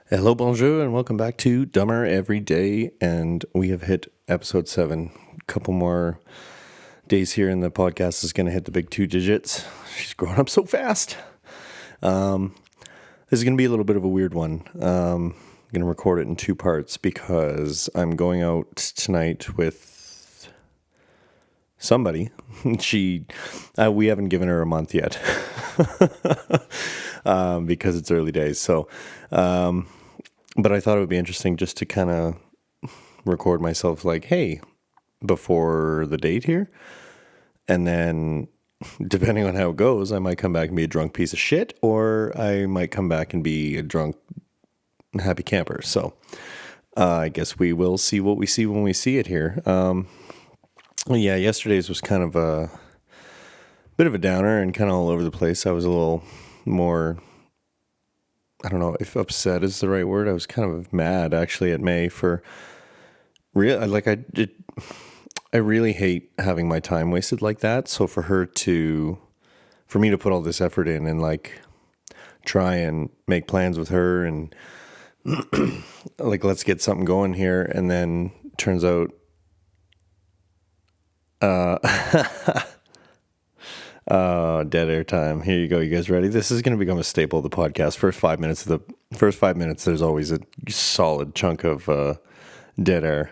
Hello, bonjour, and welcome back to Dumber Every Day. And we have hit episode 7. A couple more days here, and the podcast is going to hit the big 2 digits. She's growing up so fast. This is going to be a little bit of a weird one. I'm going to record it in 2 parts because I'm going out tonight with somebody. We haven't given her a month yet because it's early days. So, but I thought it would be interesting just to kind of record myself like, hey, before the date here. And then depending on how it goes, I might come back and be a drunk piece of shit, or I might come back and be a drunk happy camper. So I guess we will see what we see when we see it here. Yeah, yesterday's was kind of a bit of a downer and kind of all over the place. I was a little more, I don't know if upset is the right word. I was kind of mad actually at May for real. I really hate having my time wasted like that. So for me to put all this effort in and like try and make plans with her and like, let's get something going here. And then turns out, dead air time. Here you go. You guys ready? This is going to become a staple of the podcast. First 5 minutes, there's always a solid chunk of dead air.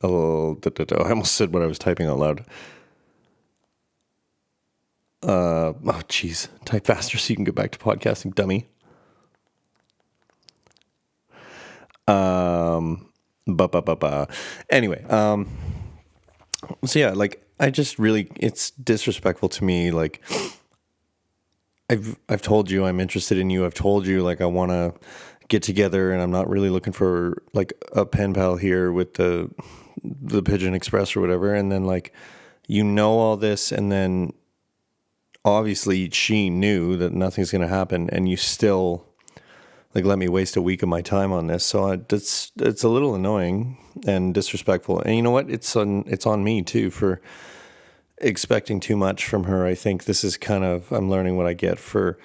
I almost said what I was typing out loud. Oh, jeez. Type faster so you can get back to podcasting, dummy. Anyway, so yeah, like I just really, it's disrespectful to me. Like I've told you I'm interested in you. I've told you like I want to get together, and I'm not really looking for like a pen pal here with the Pigeon Express or whatever. And then like, all this, and then obviously she knew that nothing's going to happen, and you still like let me waste a week of my time on this. So it's a little annoying and disrespectful. And you know what? It's on me too for expecting too much from her. I think this is I'm learning what I get for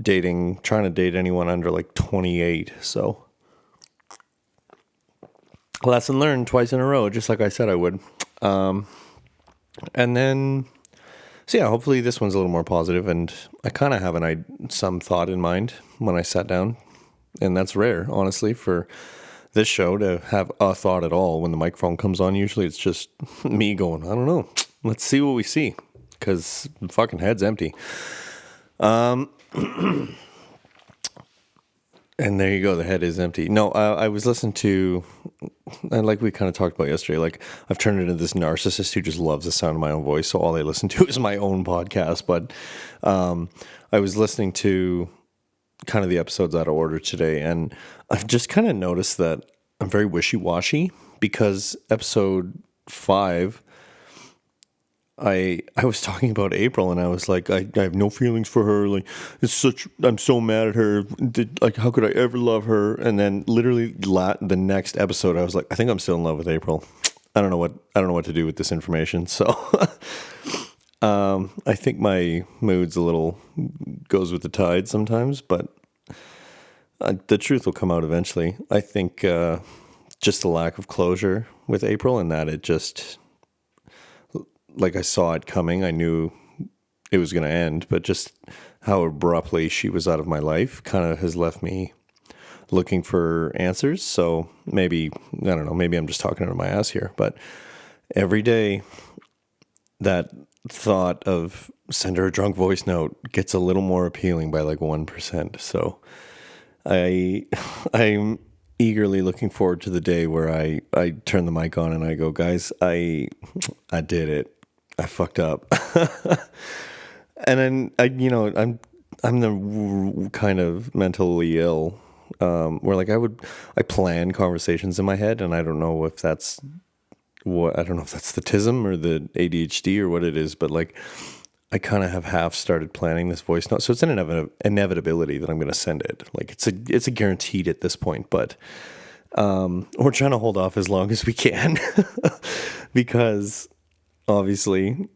trying to date anyone under like 28. So lesson learned twice in a row, just like I said I would. And then, so yeah, hopefully this one's a little more positive, and I kind of have some thought in mind when I sat down. And that's rare, honestly, for this show to have a thought at all when the microphone comes on. Usually it's just me going, I don't know. Let's see what we see, because the fucking head's empty. And there you go. The head is empty. No, I was listening to, and like we kind of talked about yesterday, like I've turned into this narcissist who just loves the sound of my own voice. So all I listen to is my own podcast. But I was listening to kind of the episodes out of order today, and I've just kind of noticed that I'm very wishy-washy, because episode 5, I was talking about April, and I was like, I have no feelings for her. Like, I'm so mad at her. Like, how could I ever love her? And then literally the next episode, I was like, I think I'm still in love with April. I don't know what to do with this information. So I think my mood's a little goes with the tide sometimes, but the truth will come out eventually. I think just the lack of closure with April, and that it just, like I saw it coming. I knew it was going to end, but just how abruptly she was out of my life kind of has left me looking for answers. So maybe, I don't know, maybe I'm just talking out of my ass here, but every day that thought of send her a drunk voice note gets a little more appealing by like 1%. So I'm eagerly looking forward to the day where I turn the mic on and I go, guys, I did it. I fucked up. And then I'm the kind of mentally ill, where like I plan conversations in my head, and I don't know if that's the autism or the ADHD or what it is, but like I kind of have half started planning this voice note. So it's an inevitability that I'm going to send it. Like it's a guaranteed at this point, but we're trying to hold off as long as we can because obviously,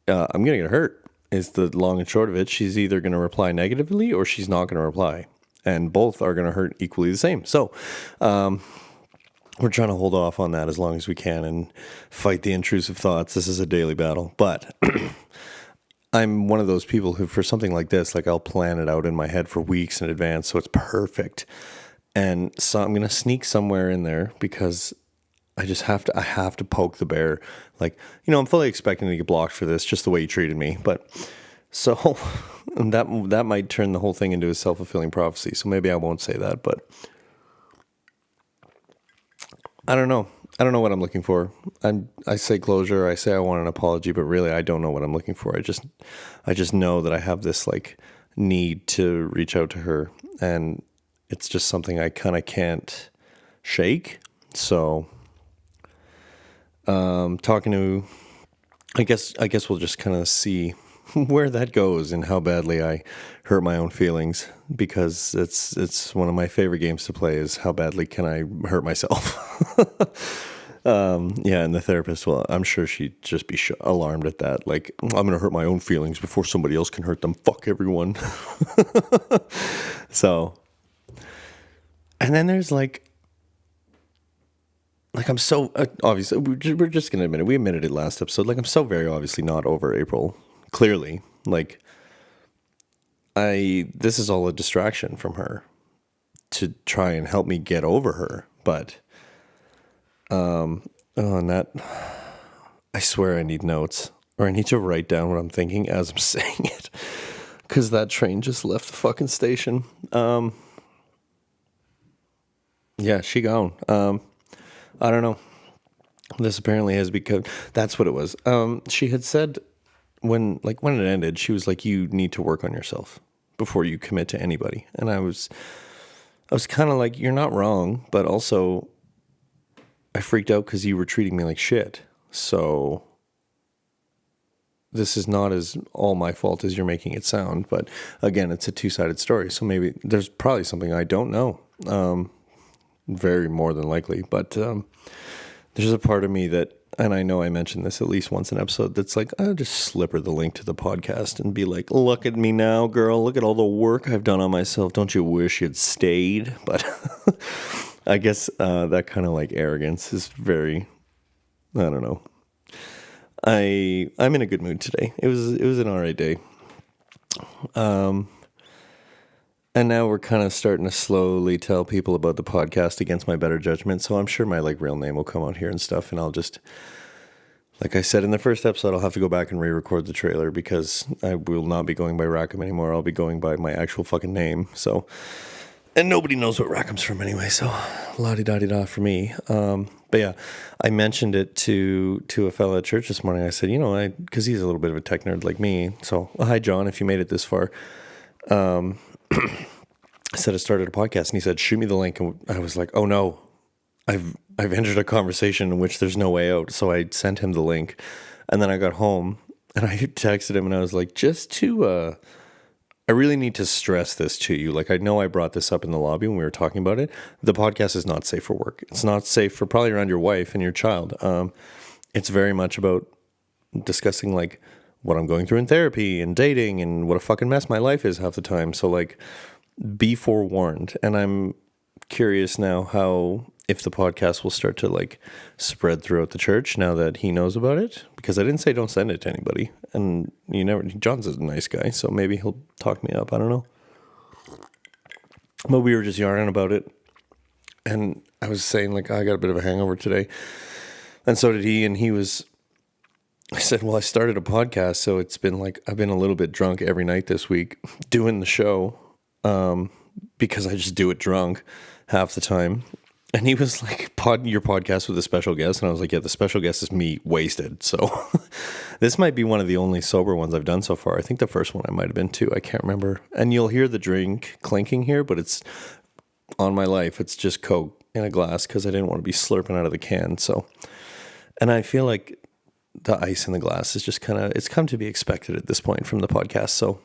I'm going to get hurt is the long and short of it. She's either going to reply negatively or she's not going to reply. And both are going to hurt equally the same. So we're trying to hold off on that as long as we can and fight the intrusive thoughts. This is a daily battle. But I'm one of those people who, for something like this, like I'll plan it out in my head for weeks in advance. So it's perfect. And so I'm going to sneak somewhere in there because I have to poke the bear. Like, I'm fully expecting to get blocked for this, just the way you treated me. But so that might turn the whole thing into a self-fulfilling prophecy. So maybe I won't say that, but I don't know. I don't know what I'm looking for. I say closure. I say I want an apology, but really I don't know what I'm looking for. I just know that I have this like need to reach out to her, and it's just something I kind of can't shake. So talking to, I guess we'll just kind of see where that goes and how badly I hurt my own feelings, because it's one of my favorite games to play is how badly can I hurt myself. And the therapist, well, I'm sure she'd just be alarmed at that. Like, I'm going to hurt my own feelings before somebody else can hurt them. Fuck everyone. So, and then there's like I'm so obviously we're just gonna admit it. We admitted it last episode. Like, I'm so very obviously not over April. Clearly, like this is all a distraction from her to try and help me get over her. But and that, I swear I need notes, or I need to write down what I'm thinking as I'm saying it, because that train just left the fucking station. Yeah, she gone. I don't know. This apparently has become, that's what it was. She had said when it ended, she was like, you need to work on yourself before you commit to anybody. And I was kind of like, you're not wrong, but also I freaked out because you were treating me like shit. So this is not as all my fault as you're making it sound. But again, it's a two-sided story. So maybe there's probably something I don't know. Very more than likely, but there's a part of me that, and I know I mentioned this at least once an episode, that's like, I'll just slip her the link to the podcast and be like, look at me now, girl, look at all the work I've done on myself. Don't you wish you'd stayed? But I guess that kind of like arrogance is very, I don't know. I'm in a good mood today. It was an alright day. And now we're kind of starting to slowly tell people about the podcast against my better judgment. So I'm sure my real name will come out here and stuff. And I'll just, like I said in the first episode, I'll have to go back and re-record the trailer because I will not be going by Rackham anymore. I'll be going by my actual fucking name. So, and nobody knows what Rackham's from anyway. So la-di-da-di-da for me. But yeah, I mentioned it to a fella at church this morning. I said, because he's a little bit of a tech nerd like me. So, hi, John, if you made it this far. I said I started a podcast, and he said, shoot me the link. And I was like, oh no, I've entered a conversation in which there's no way out. So I sent him the link, and then I got home and I texted him and I was like, I really need to stress this to you. Like, I know I brought this up in the lobby when we were talking about it. The podcast is not safe for work. It's not safe for probably around your wife and your child. It's very much about discussing like what I'm going through in therapy and dating and what a fucking mess my life is half the time. So like, be forewarned. And I'm curious now if the podcast will start to like spread throughout the church now that he knows about it, because I didn't say don't send it to anybody. And John's a nice guy, so maybe he'll talk me up. I don't know. But we were just yarning about it. And I was saying like, I got a bit of a hangover today. And so did he. And I said, well, I started a podcast, so it's been like, I've been a little bit drunk every night this week doing the show, because I just do it drunk half the time. And he was like, your podcast with a special guest. And I was like, yeah, the special guest is me wasted. So this might be one of the only sober ones I've done so far. I think the first one I might have been too. I can't remember. And you'll hear the drink clinking here, but it's on my life. It's just Coke in a glass because I didn't want to be slurping out of the can. So, and I feel like the ice in the glass is just it's come to be expected at this point from the podcast. So,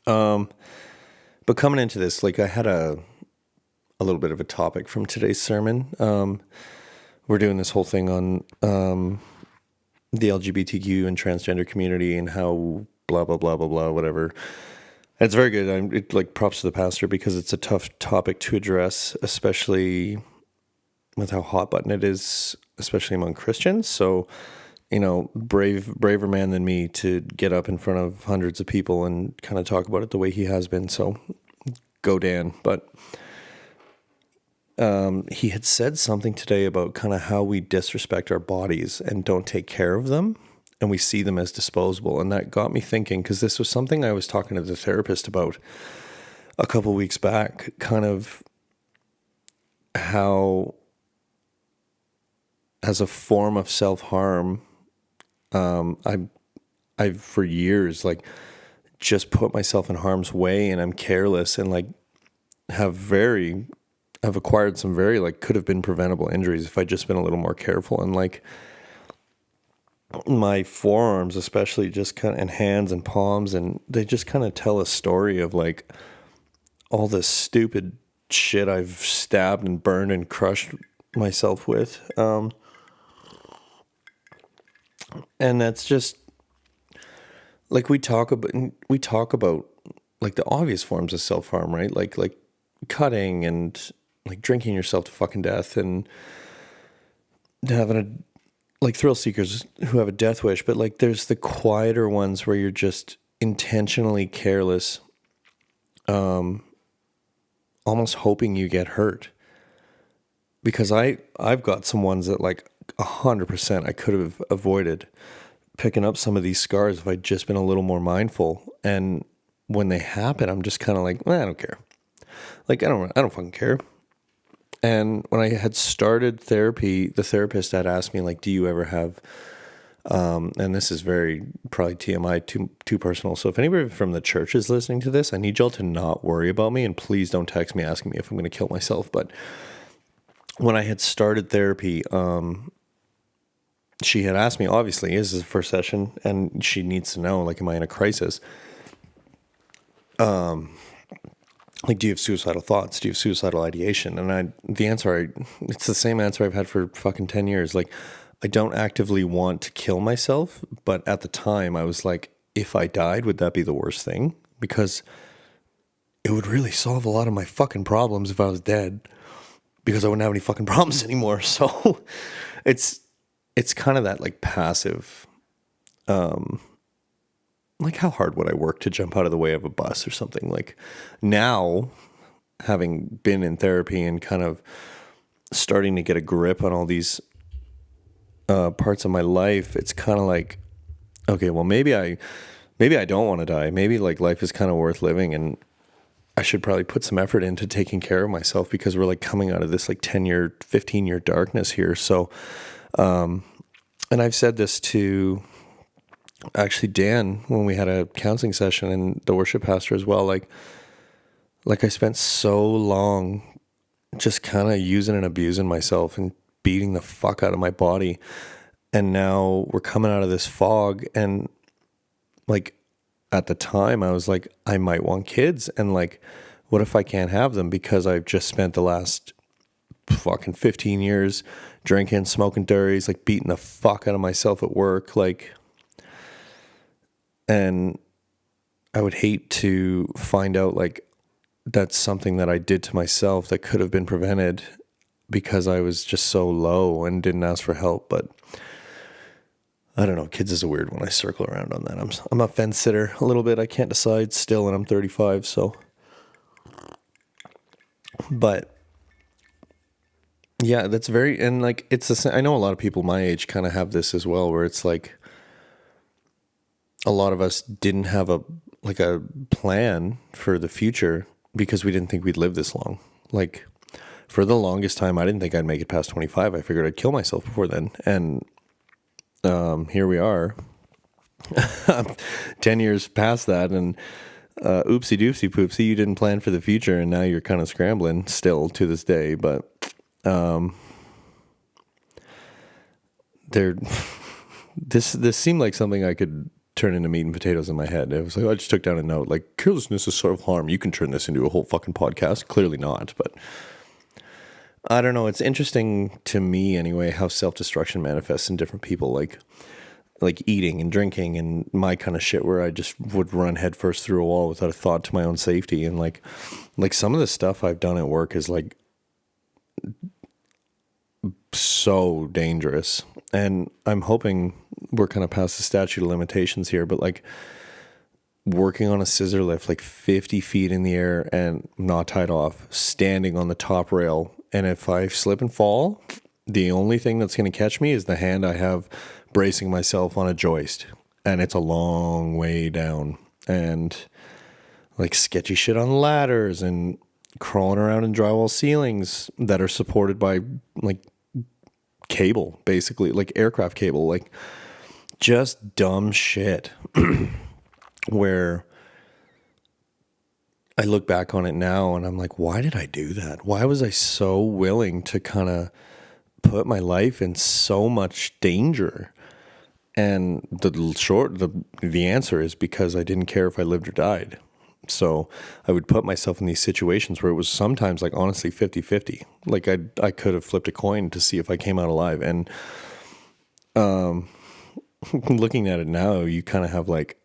but coming into this, like I had a little bit of a topic from today's sermon. We're doing this whole thing on the LGBTQ and transgender community and how blah, blah, blah, blah, blah, whatever. It's very good. Like props to the pastor because it's a tough topic to address, especially with how hot button it is, especially among Christians. So, braver man than me to get up in front of hundreds of people and kind of talk about it the way he has been. So go Dan. But he had said something today about kind of how we disrespect our bodies and don't take care of them. And we see them as disposable. And that got me thinking, because this was something I was talking to the therapist about a couple weeks back, kind of how, as a form of self-harm, I've for years, like, just put myself in harm's way, and I'm careless and, like, I've acquired some very, like, could have been preventable injuries if I'd just been a little more careful. And, like, my forearms especially just kind of, and hands and palms, and they just kind of tell a story of like all this stupid shit I've stabbed and burned and crushed myself with. And that's just like we talk about like the obvious forms of self-harm, right? Like cutting and like drinking yourself to fucking death and having like thrill seekers who have a death wish, but like there's the quieter ones where you're just intentionally careless, almost hoping you get hurt. Because I've got some ones that like 100% I could have avoided picking up some of these scars if I'd just been a little more mindful. And when they happen, I'm just kind of like, I don't care. Like I don't fucking care. And when I had started therapy, the therapist had asked me, like, do you ever have, and this is very probably TMI, too personal. So if anybody from the church is listening to this, I need y'all to not worry about me, and please don't text me asking me if I'm going to kill myself. But when I had started therapy, she had asked me, obviously, this is the first session, and she needs to know, like, am I in a crisis? Like, do you have suicidal thoughts? Do you have suicidal ideation? And it's the same answer I've had for fucking 10 years. Like, I don't actively want to kill myself, but at the time I was like, if I died, would that be the worst thing? Because it would really solve a lot of my fucking problems if I was dead, because I wouldn't have any fucking problems anymore. So it's kind of that like passive, like how hard would I work to jump out of the way of a bus or something? Like now, having been in therapy and kind of starting to get a grip on all these parts of my life, it's kind of like, okay, well maybe I don't want to die. Maybe like life is kind of worth living, and I should probably put some effort into taking care of myself, because we're like coming out of this like 10-year, 15-year darkness here. So, and I've said this to actually Dan when we had a counseling session, and the worship pastor as well. Like I spent so long just kind of using and abusing myself and beating the fuck out of my body. And now we're coming out of this fog, and like at the time I was like, I might want kids, and like, what if I can't have them because I've just spent the last fucking 15 years drinking, smoking dirties, like beating the fuck out of myself at work, like. And I would hate to find out like that's something that I did to myself that could have been prevented because I was just so low and didn't ask for help. But I don't know, kids is a weird one. I circle around on that. I'm a fence sitter a little bit. I can't decide still, and I'm 35, so. But yeah, that's very, and like it's the same. I know a lot of people my age kind of have this as well, where it's like, a lot of us didn't have a plan for the future because we didn't think we'd live this long. Like for the longest time, I didn't think I'd make it past 25. I figured I'd kill myself before then. And here we are 10 years past that. And oopsie doopsie poopsie, you didn't plan for the future. And now you're kind of scrambling still to this day. But this seemed like something I could turn into meat and potatoes in my head. It was like, I just took down a note, like, carelessness is self-harm. You can turn this into a whole fucking podcast. Clearly not, but I don't know. It's interesting to me anyway, how self-destruction manifests in different people. Like like eating and drinking and my kind of shit where I just would run headfirst through a wall without a thought to my own safety. And like some of the stuff I've done at work is like so dangerous. And I'm hoping we're kind of past the statute of limitations here, but like working on a scissor lift like 50 feet in the air and not tied off, standing on the top rail. And if I slip and fall, the only thing that's going to catch me is the hand I have bracing myself on a joist. And it's a long way down. And like sketchy shit on ladders and crawling around in drywall ceilings that are supported by like cable, basically, like aircraft cable, like just dumb shit where I look back on it now and I'm like, why did I do that? Why was I so willing to kind of put my life in so much danger? And the answer is because I didn't care if I lived or died. So I would put myself in these situations where it was sometimes like honestly 50-50. Like I could have flipped a coin to see if I came out alive. And looking at it now, you kind of have like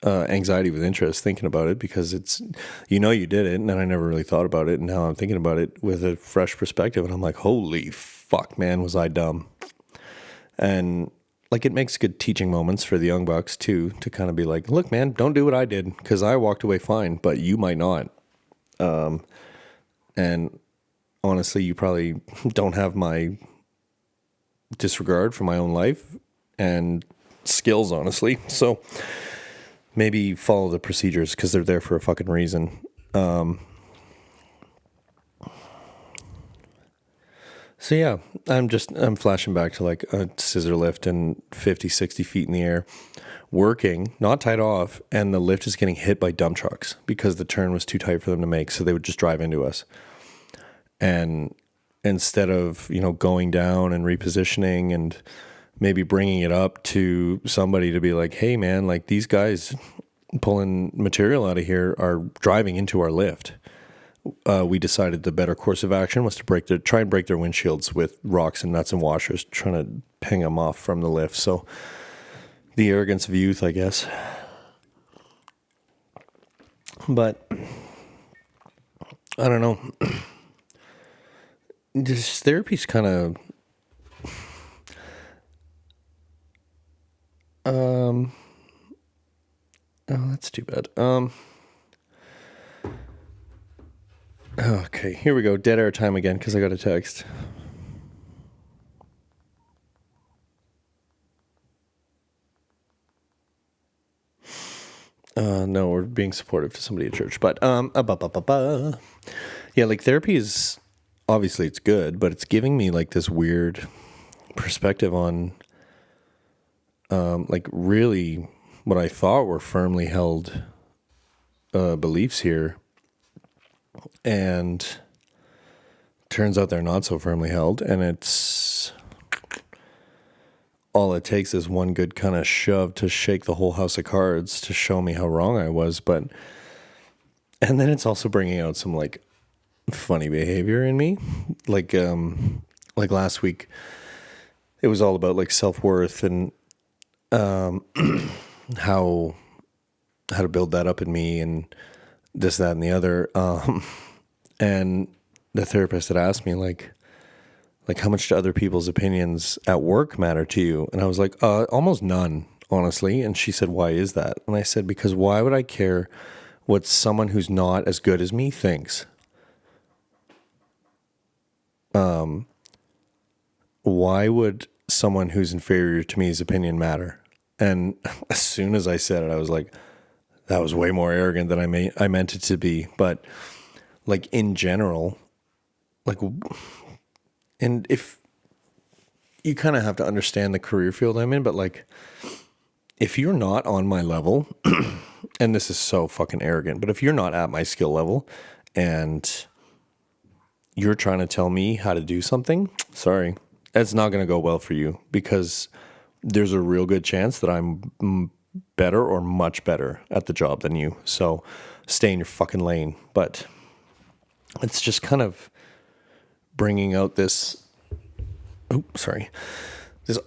anxiety with interest thinking about it because it's, you did it. And then I never really thought about it. And now I'm thinking about it with a fresh perspective. And I'm like, holy fuck, man, was I dumb. And like it makes good teaching moments for the young bucks too, to kind of be like, look, man, don't do what I did because I walked away fine, but you might not. And honestly, you probably don't have my disregard for my own life and skills, honestly. So maybe follow the procedures because they're there for a fucking reason. So yeah, I'm flashing back to like a scissor lift and 50, 60 feet in the air, working, not tied off, and the lift is getting hit by dump trucks because the turn was too tight for them to make, so they would just drive into us. And instead of, going down and repositioning and maybe bringing it up to somebody to be like, hey man, like these guys pulling material out of here are driving into our lift. We decided the better course of action was to try and break their windshields with rocks and nuts and washers, trying to ping them off from the lift. So the arrogance of youth, I guess. But I don't know. This therapy's kind of oh, that's too bad. Okay, here we go. Dead air time again because I got a text. No, we're being supportive to somebody at church. But yeah, like therapy is obviously it's good, but it's giving me like this weird perspective on like really what I thought were firmly held beliefs here. And turns out they're not so firmly held, and it's all it takes is one good kind of shove to shake the whole house of cards to show me how wrong I was. And then it's also bringing out some like funny behavior in me. Like last week, it was all about like self-worth and how to build that up in me and this, that, and the other. And the therapist had asked me like how much do other people's opinions at work matter to you? And I was like, almost none, honestly. And she said, why is that? And I said, because why would I care what someone who's not as good as me thinks? Why would someone who's inferior to me's opinion matter? And as soon as I said it, I was like, that was way more arrogant than I meant it to be. But like in general, like, and if you kind of have to understand the career field I'm in, but like, if you're not on my level, and this is so fucking arrogant, but if you're not at my skill level and you're trying to tell me how to do something, sorry, it's not going to go well for you because there's a real good chance that I'm better or much better at the job than you. So stay in your fucking lane. But it's just kind of bringing out this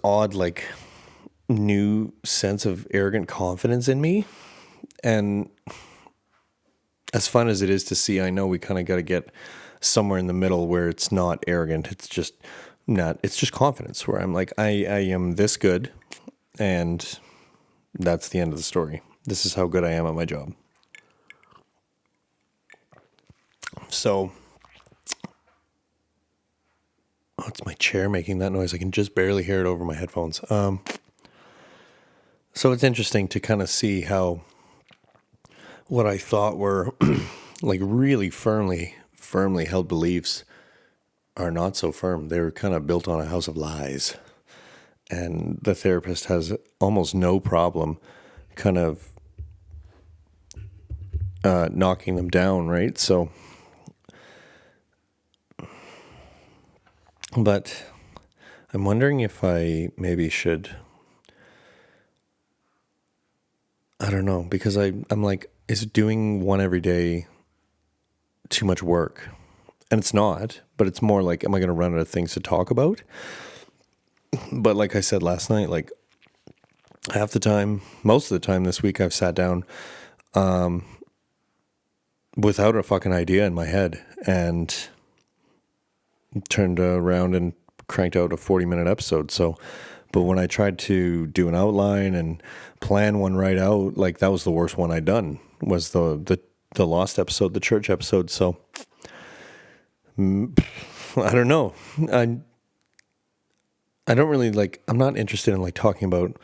odd, like, new sense of arrogant confidence in me. And as fun as it is to see, I know we kind of got to get somewhere in the middle where it's not arrogant. It's just confidence where I'm like, I am this good, and that's the end of the story. This is how good I am at my job. So, oh, it's my chair making that noise. I can just barely hear it over my headphones. So it's interesting to kind of see how what I thought were like really firmly held beliefs are not so firm. They're kind of built on a house of lies. And the therapist has almost no problem kind of knocking them down, right? So, but I'm wondering if I maybe should, I don't know, because I'm like, is doing one every day too much work? And it's not, but it's more like, am I going to run out of things to talk about? But like I said last night, like half the time, most of the time this week, I've sat down without a fucking idea in my head and turned around and cranked out a 40-minute episode. So, but when I tried to do an outline and plan one right out, like that was the worst one I'd done, was the lost episode, the church episode. So I don't know. I don't really like, I'm not interested in like talking about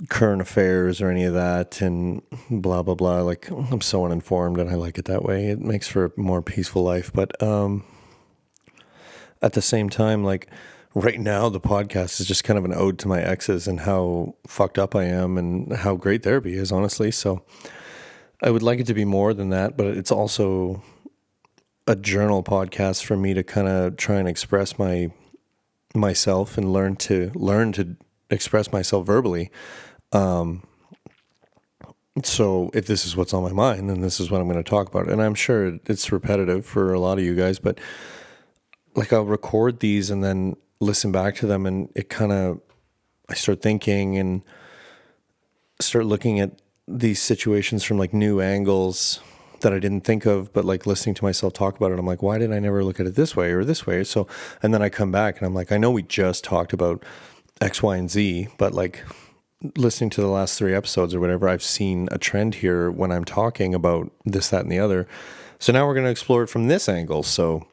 current affairs or any of that and blah, blah, blah. Like I'm so uninformed and I like it that way. It makes for a more peaceful life. But at the same time, like right now, the podcast is just kind of an ode to my exes and how fucked up I am and how great therapy is, honestly. So I would like it to be more than that, but it's also a journal podcast for me to kind of try and express myself and learn to express myself verbally. So if this is what's on my mind, then this is what I'm going to talk about. And I'm sure it's repetitive for a lot of you guys, but like I'll record these and then listen back to them, and it kind of, I start thinking and start looking at these situations from like new angles that I didn't think of, but like listening to myself talk about it, I'm like, why did I never look at it this way or this way? So, and then I come back and I'm like, I know we just talked about X, Y, and Z, but like listening to the last 3 episodes or whatever, I've seen a trend here when I'm talking about this, that, and the other. So now we're going to explore it from this angle. So,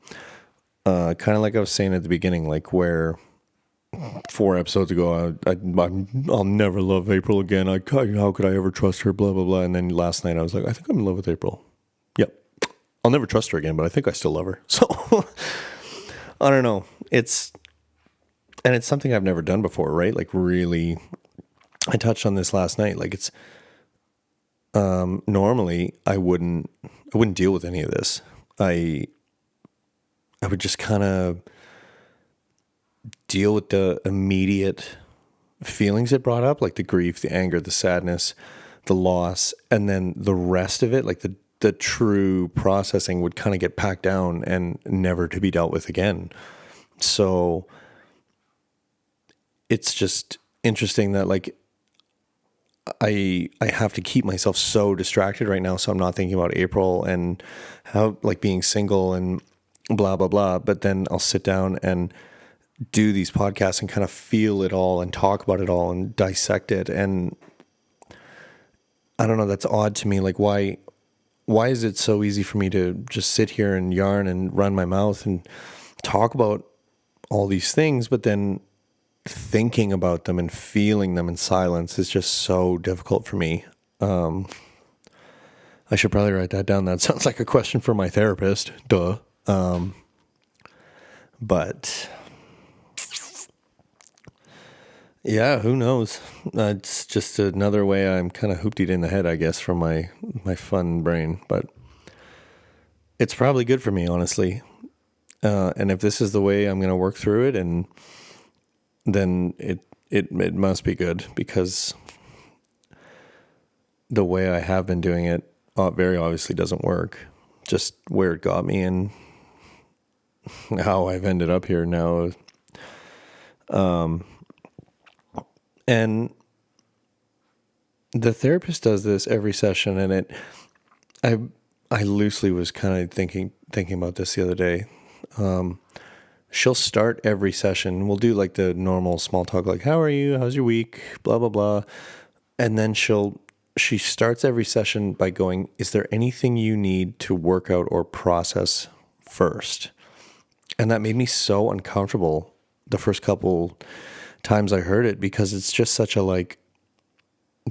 kind of like I was saying at the beginning, like where 4 episodes ago, I'll never love April again. How could I ever trust her? Blah, blah, blah. And then last night I was like, I think I'm in love with April. Yep. I'll never trust her again, but I think I still love her. So I don't know. It's something I've never done before, right? Like really, I touched on this last night. Like it's, normally I wouldn't deal with any of this. I would just kind of deal with the immediate feelings it brought up, like the grief, the anger, the sadness, the loss, and then the rest of it, like the true processing would kind of get packed down and never to be dealt with again. So it's just interesting that like I have to keep myself so distracted right now, so I'm not thinking about April and how like being single and blah, blah, blah. But then I'll sit down and do these podcasts and kind of feel it all and talk about it all and dissect it. And I don't know, that's odd to me. Like why is it so easy for me to just sit here and yarn and run my mouth and talk about all these things, but then thinking about them and feeling them in silence is just so difficult for me. I should probably write that down. That sounds like a question for my therapist. Duh. But yeah, who knows? It's just another way I'm kind of hooptied in the head, I guess, from my fun brain. But it's probably good for me, honestly. And if this is the way I'm going to work through it, and then it must be good, because the way I have been doing it very obviously doesn't work. Just where it got me and how I've ended up here now. And the therapist does this every session, and I I loosely was kind of thinking about this the other day. She'll start every session. We'll do like the normal small talk, like how are you? How's your week? Blah blah blah. And then she starts every session by going, is there anything you need to work out or process first? And that made me so uncomfortable the first couple times I heard it, because it's just such a like,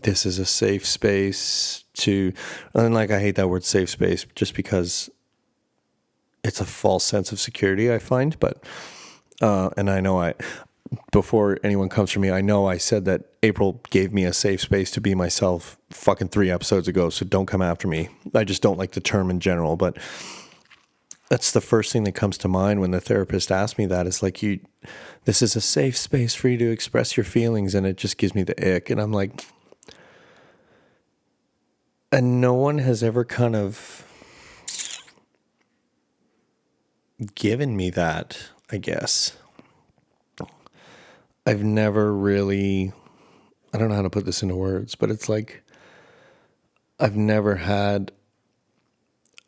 this is a safe space to, and like I hate that word safe space just because it's a false sense of security, I find. But and I know before anyone comes for me, I know I said that April gave me a safe space to be myself fucking 3 episodes ago, so don't come after me. I just don't like the term in general, but that's the first thing that comes to mind when the therapist asked me that. Is like, this is a safe space for you to express your feelings, and it just gives me the ick. And I'm like, and no one has ever kind of given me that, I guess. I've never really, I don't know how to put this into words, but it's like, I've never had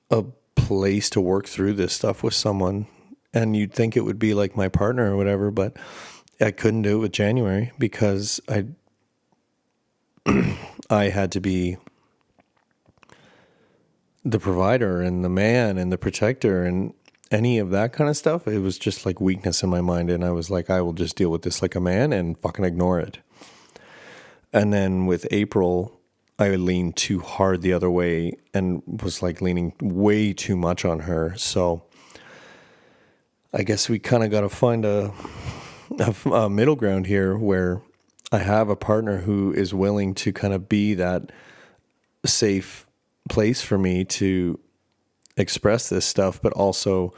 a place to work through this stuff with someone. And you'd think it would be like my partner or whatever, but I couldn't do it with January because I had to be the provider and the man and the protector and any of that kind of stuff. It was just like weakness in my mind. And I was like, I will just deal with this like a man and fucking ignore it. And then with April, I leaned too hard the other way and was like leaning way too much on her. So I guess we kind of got to find a middle ground here where I have a partner who is willing to kind of be that safe place for me to express this stuff, but also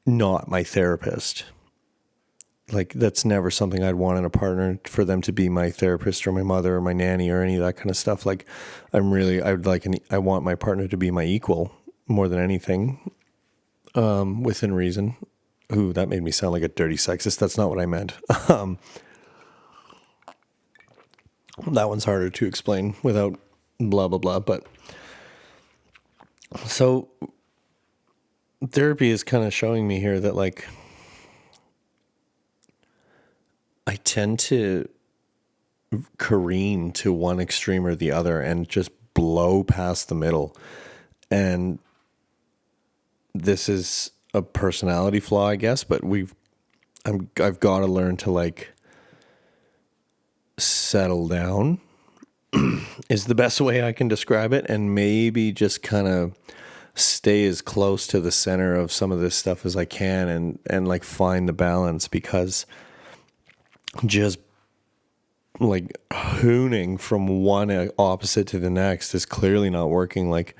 not my therapist. Like, that's never something I'd want in a partner, for them to be my therapist or my mother or my nanny or any of that kind of stuff. Like, I want my partner to be my equal more than anything, within reason. Ooh, that made me sound like a dirty sexist. That's not what I meant. That one's harder to explain without blah, blah, blah. But so therapy is kind of showing me here that, like, I tend to careen to one extreme or the other and just blow past the middle. And this is a personality flaw, I guess, but I've got to learn to like settle down is the best way I can describe it, and maybe just kind of stay as close to the center of some of this stuff as I can, and like find the balance, because just like hooning from one opposite to the next is clearly not working. Like,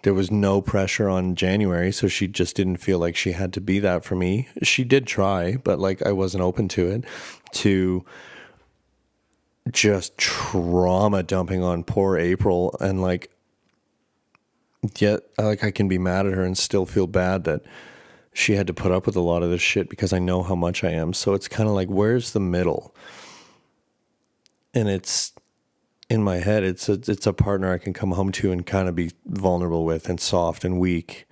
there was no pressure on January, so she just didn't feel like she had to be that for me. She did try, but like I wasn't open to it. To just trauma dumping on poor April, and like, yet like I can be mad at her and still feel bad that she had to put up with a lot of this shit, because I know how much I am. So it's kind of like, where's the middle? And it's in my head, it's a partner I can come home to and kind of be vulnerable with, and soft and weak,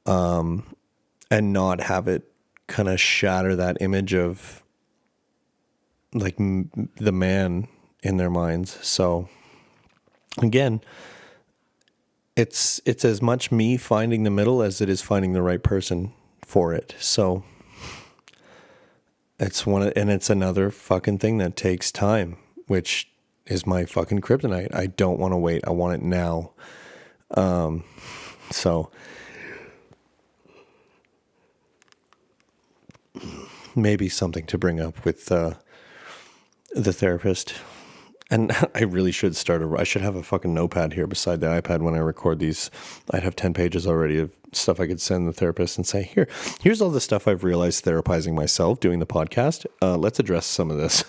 and not have it kind of shatter that image of like the man in their minds. So again, it's as much me finding the middle as it is finding the right person for it. So it's it's another fucking thing that takes time, which is my fucking kryptonite. I don't want to wait. I want it now. So maybe something to bring up with the therapist. And I really should I should have a fucking notepad here beside the iPad when I record these. I'd have 10 pages already of stuff I could send the therapist and say, here's all the stuff I've realized therapizing myself doing the podcast. Let's address some of this.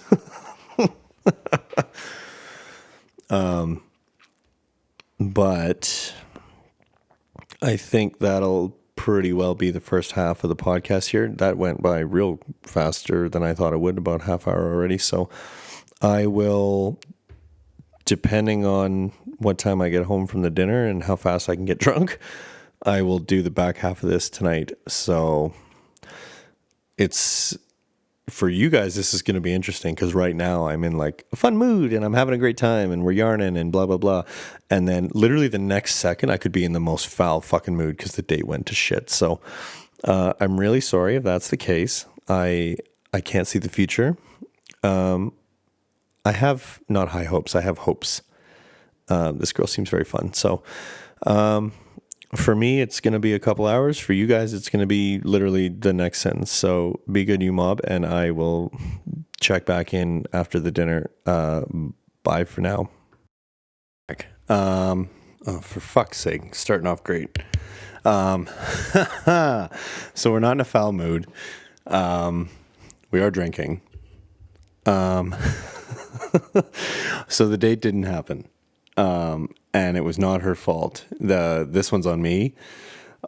But I think that'll pretty well be the first half of the podcast here. That went by real faster than I thought it would, about half hour already. So I will depending on what time I get home from the dinner and how fast I can get drunk, I will do the back half of this tonight. So it's, for you guys, this is going to be interesting because right now I'm in like a fun mood and I'm having a great time and we're yarning and blah, blah, blah. And then literally the next second I could be in the most foul fucking mood because the date went to shit. So I'm really sorry if that's the case. I can't see the future. I have not high hopes. I have hopes. This girl seems very fun. So for me, it's going to be a couple hours. For you guys, it's going to be literally the next sentence. So be good, you mob, and I will check back in after the dinner. Bye for now. Oh, for fuck's sake, starting off great. So we're not in a foul mood. We are drinking. So the date didn't happen. And it was not her fault. This one's on me.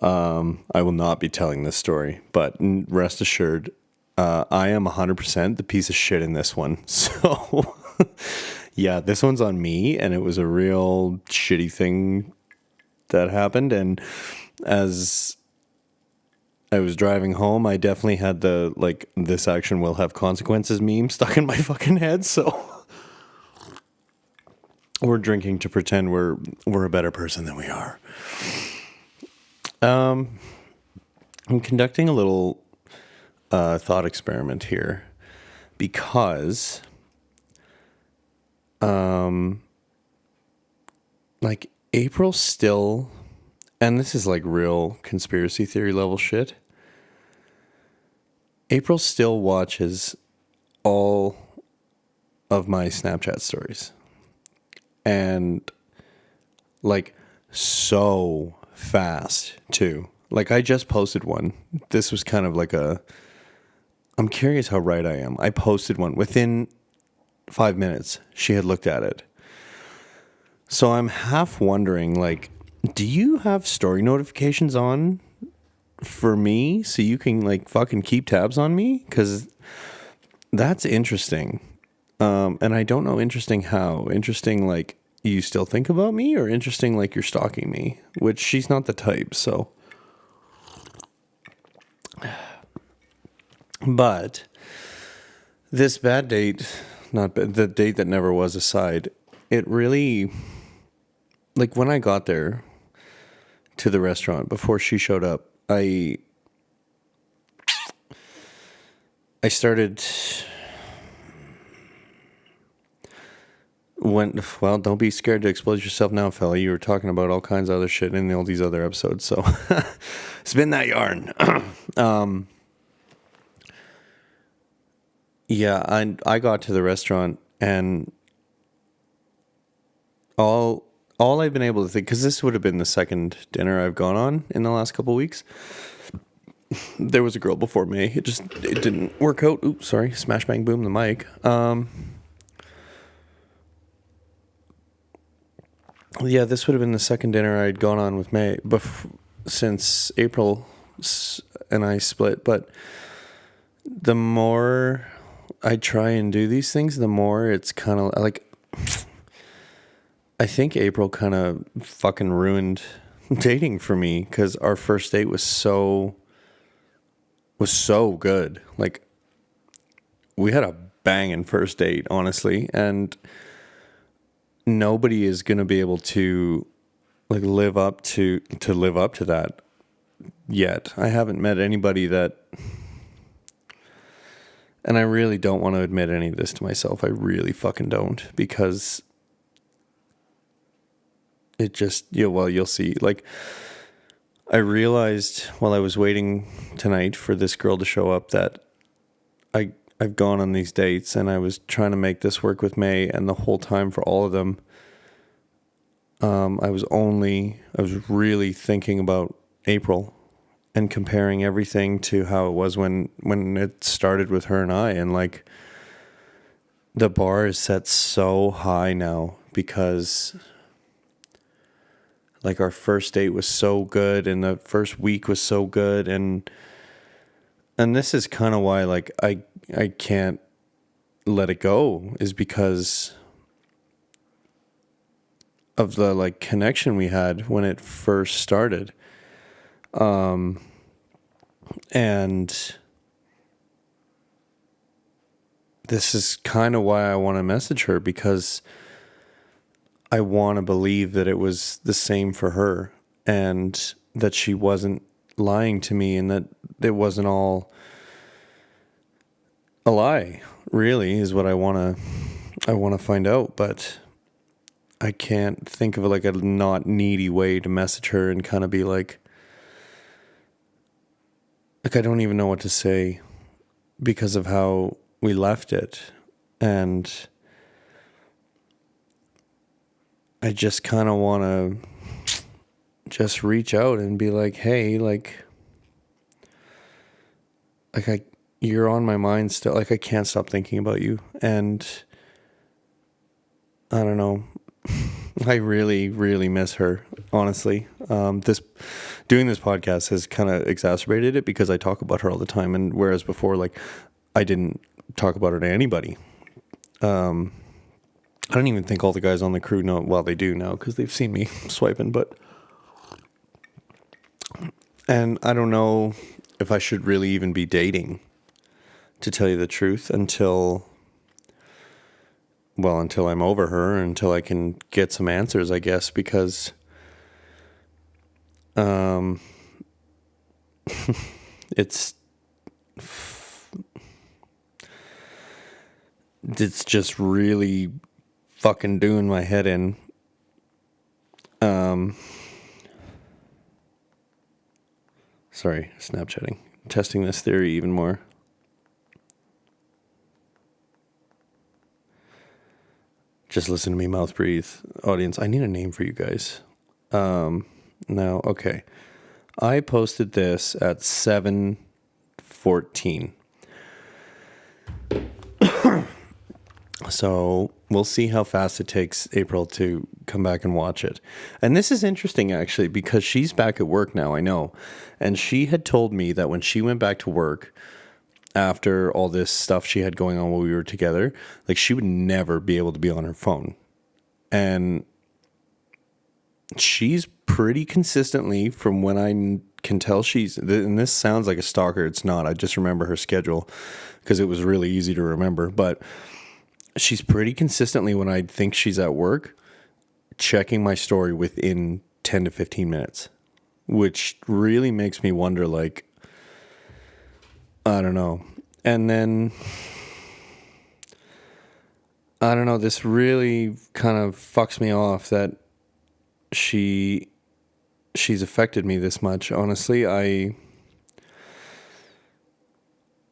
I will not be telling this story, but rest assured, I am 100% the piece of shit in this one. So yeah, this one's on me, and it was a real shitty thing that happened. And as I was driving home, I definitely had the, like, this action will have consequences meme stuck in my fucking head. So we're drinking to pretend we're a better person than we are. I'm conducting a little thought experiment here because, like, April still, and this is like real conspiracy theory level shit, April still watches all of my Snapchat stories. And like so fast too. Like I just posted one. This was kind of like I'm curious how right I am. I posted one within 5 minutes. She had looked at it. So I'm half wondering, like, do you have story notifications on for me so you can like fucking keep tabs on me? Because that's interesting. And I don't know interesting how. Interesting like you still think about me, or interesting like you're stalking me, which she's not the type, so. But this bad date, not bad, the date that never was aside, it really, like when I got there to the restaurant before she showed up, I started... Well, don't be scared to expose yourself now, fella. You were talking about all kinds of other shit in all these other episodes, so spin that yarn. Yeah, I got to the restaurant and all I've been able to think, because this would have been the second dinner I've gone on in the last couple of weeks. There was a girl before me. It didn't work out. Oops, sorry. Smash bang boom the mic. Yeah, this would have been the second dinner I'd gone on with May since April and I split. But the more I try and do these things, the more it's kind of like, I think April kind of fucking ruined dating for me because our first date was so good. Like, we had a banging first date, honestly, and nobody is going to be able to like live up to that yet. I haven't met anybody that, and I really don't want to admit any of this to myself. I really fucking don't, because it just, well, you'll see. Like, I realized while I was waiting tonight for this girl to show up that I've gone on these dates and I was trying to make this work with May, and the whole time for all of them, I was really thinking about April and comparing everything to how it was when it started with her and I. And like, the bar is set so high now because like our first date was so good and the first week was so good. And this is kind of why like I can't let it go, is because of the like connection we had when it first started. And this is kind of why I want to message her, because I want to believe that it was the same for her and that she wasn't lying to me and that it wasn't all a lie, really, is what I want to find out. But I can't think of like a not needy way to message her and kind of be like I don't even know what to say because of how we left it. And I just kind of want to just reach out and be like, hey, you're on my mind still. Like, I can't stop thinking about you. And I don't know. I really, really miss her, honestly. Doing this podcast has kind of exacerbated it because I talk about her all the time. And whereas before, like, I didn't talk about her to anybody. I don't even think all the guys on the crew know. Well, they do now because they've seen me swiping, and I don't know if I should really even be dating, to tell you the truth, until I'm over her, until I can get some answers, I guess, because it's just really fucking doing my head in. Sorry, Snapchatting. Testing this theory even more. Just listen to me mouth breathe. Audience, I need a name for you guys. Now, okay. I posted this at 7:14. So we'll see how fast it takes April to come back and watch it. And this is interesting, actually, because she's back at work now, I know. And she had told me that when she went back to work after all this stuff she had going on while we were together, like, she would never be able to be on her phone. And she's pretty consistently, from when I can tell, and this sounds like a stalker, it's not. I just remember her schedule because it was really easy to remember. But she's pretty consistently, when I think she's at work, checking my story within 10 to 15 minutes, which really makes me wonder, like, I don't know. And then, I don't know, this really kind of fucks me off that she's affected me this much. Honestly, I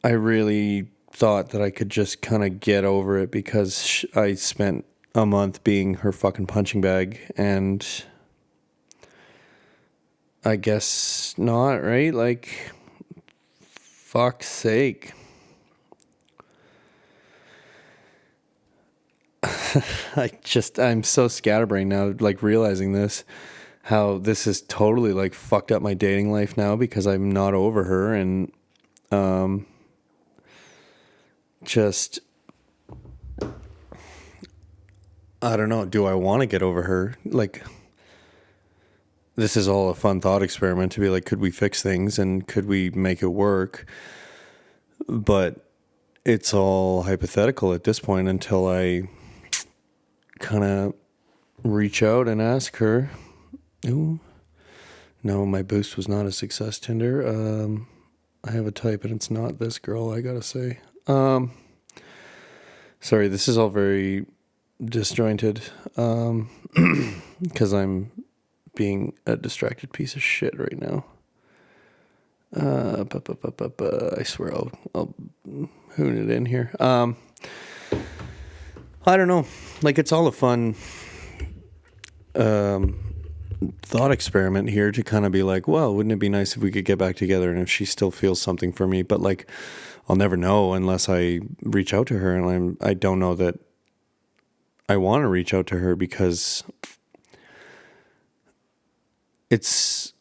really thought that I could just kind of get over it because I spent a month being her fucking punching bag, and I guess not, right? Like, fuck's sake. I'm so scatterbrained now, like, realizing this, how this is totally, like, fucked up my dating life now because I'm not over her. And just, I don't know, do I want to get over her? Like, this is all a fun thought experiment to be like, could we fix things and could we make it work? But it's all hypothetical at this point until I kind of reach out and ask her. Ooh, no, my boost was not a success, Tinder. I have a type and it's not this girl, I gotta say. Sorry, this is all very disjointed, because I'm being a distracted piece of shit right now. I swear I'll hoon it in here. I don't know. Like, it's all a fun thought experiment here to kind of be like, well, wouldn't it be nice if we could get back together and if she still feels something for me? But, like, I'll never know unless I reach out to her, and I don't know that I want to reach out to her because it's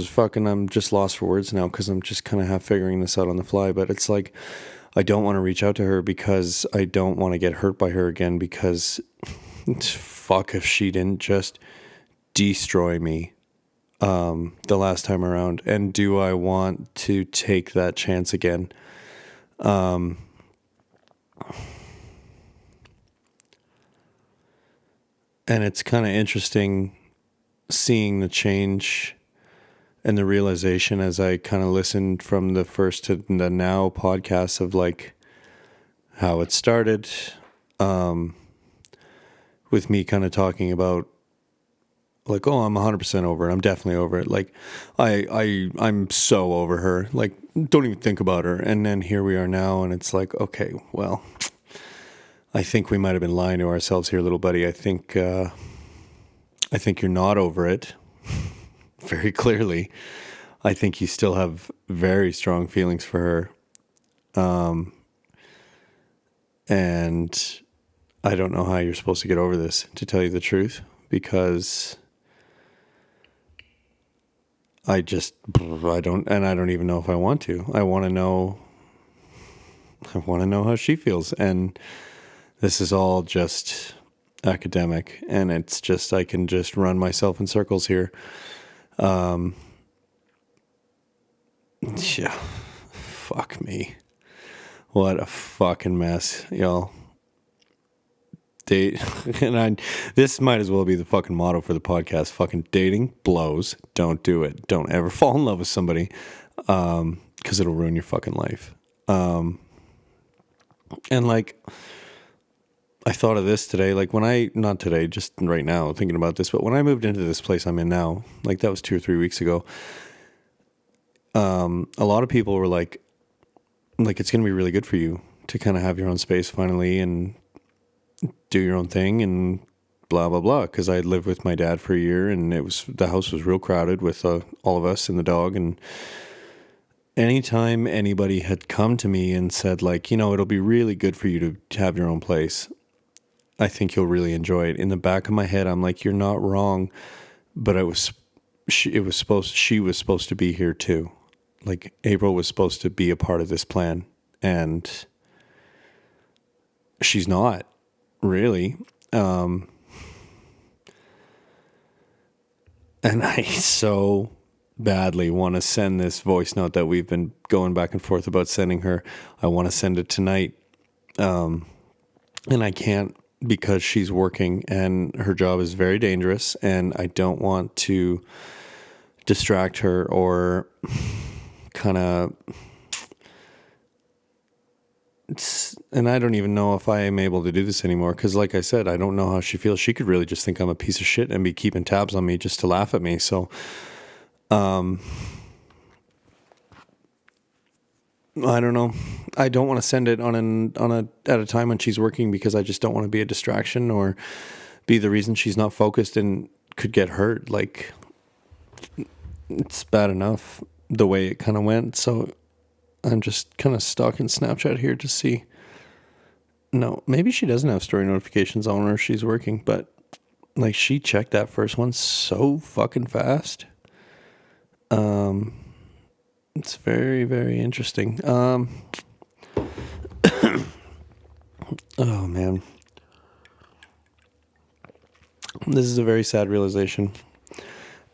fucking, I'm just lost for words now because I'm just kind of half figuring this out on the fly. But it's like, I don't want to reach out to her because I don't want to get hurt by her again, because fuck if she didn't just destroy me the last time around. And do I want to take that chance again? And it's kind of interesting seeing the change and the realization as I kind of listened from the first to the now podcasts of like how it started, with me kind of talking about like, oh, I'm 100% over it. I'm definitely over it. Like I'm so over her. Like, don't even think about her. And then here we are now, and it's like, okay, well, I think we might have been lying to ourselves here, little buddy. I think you're not over it. Very clearly. I think you still have very strong feelings for her. And I don't know how you're supposed to get over this, to tell you the truth, because I don't even know if I want to. I want to know how she feels. And this is all just academic, and it's just, I can just run myself in circles here. Yeah, fuck me. What a fucking mess, y'all. This might as well be the fucking motto for the podcast. Fucking dating blows. Don't do it. Don't ever fall in love with somebody, because it'll ruin your fucking life. And like, I thought of this today, like not today, just right now, thinking about this, but when I moved into this place I'm in now, like that was 2 or 3 weeks ago, a lot of people were like it's going to be really good for you to kind of have your own space finally and do your own thing and blah, blah, blah. Cause I lived with my dad for a year, and the house was real crowded with all of us and the dog. And anytime anybody had come to me and said like, it'll be really good for you to have your own place, I think you'll really enjoy it. In the back of my head, I'm like, you're not wrong, but she was supposed to be here too. Like April was supposed to be a part of this plan, and she's not really. And I so badly want to send this voice note that we've been going back and forth about sending her. I want to send it tonight. And I can't, because she's working and her job is very dangerous, and I don't want to distract her or kind of, and I don't even know if I am able to do this anymore, because like I said, I don't know how she feels. She could really just think I'm a piece of shit and be keeping tabs on me just to laugh at me. So I don't know. I don't want to send it at a time when she's working, because I just don't want to be a distraction or be the reason she's not focused and could get hurt. Like, it's bad enough the way it kind of went. So I'm just kind of stalking Snapchat here to see. No, maybe she doesn't have story notifications on her if she's working, but like, she checked that first one so fucking fast. It's very, very interesting. Oh man. This is a very sad realization.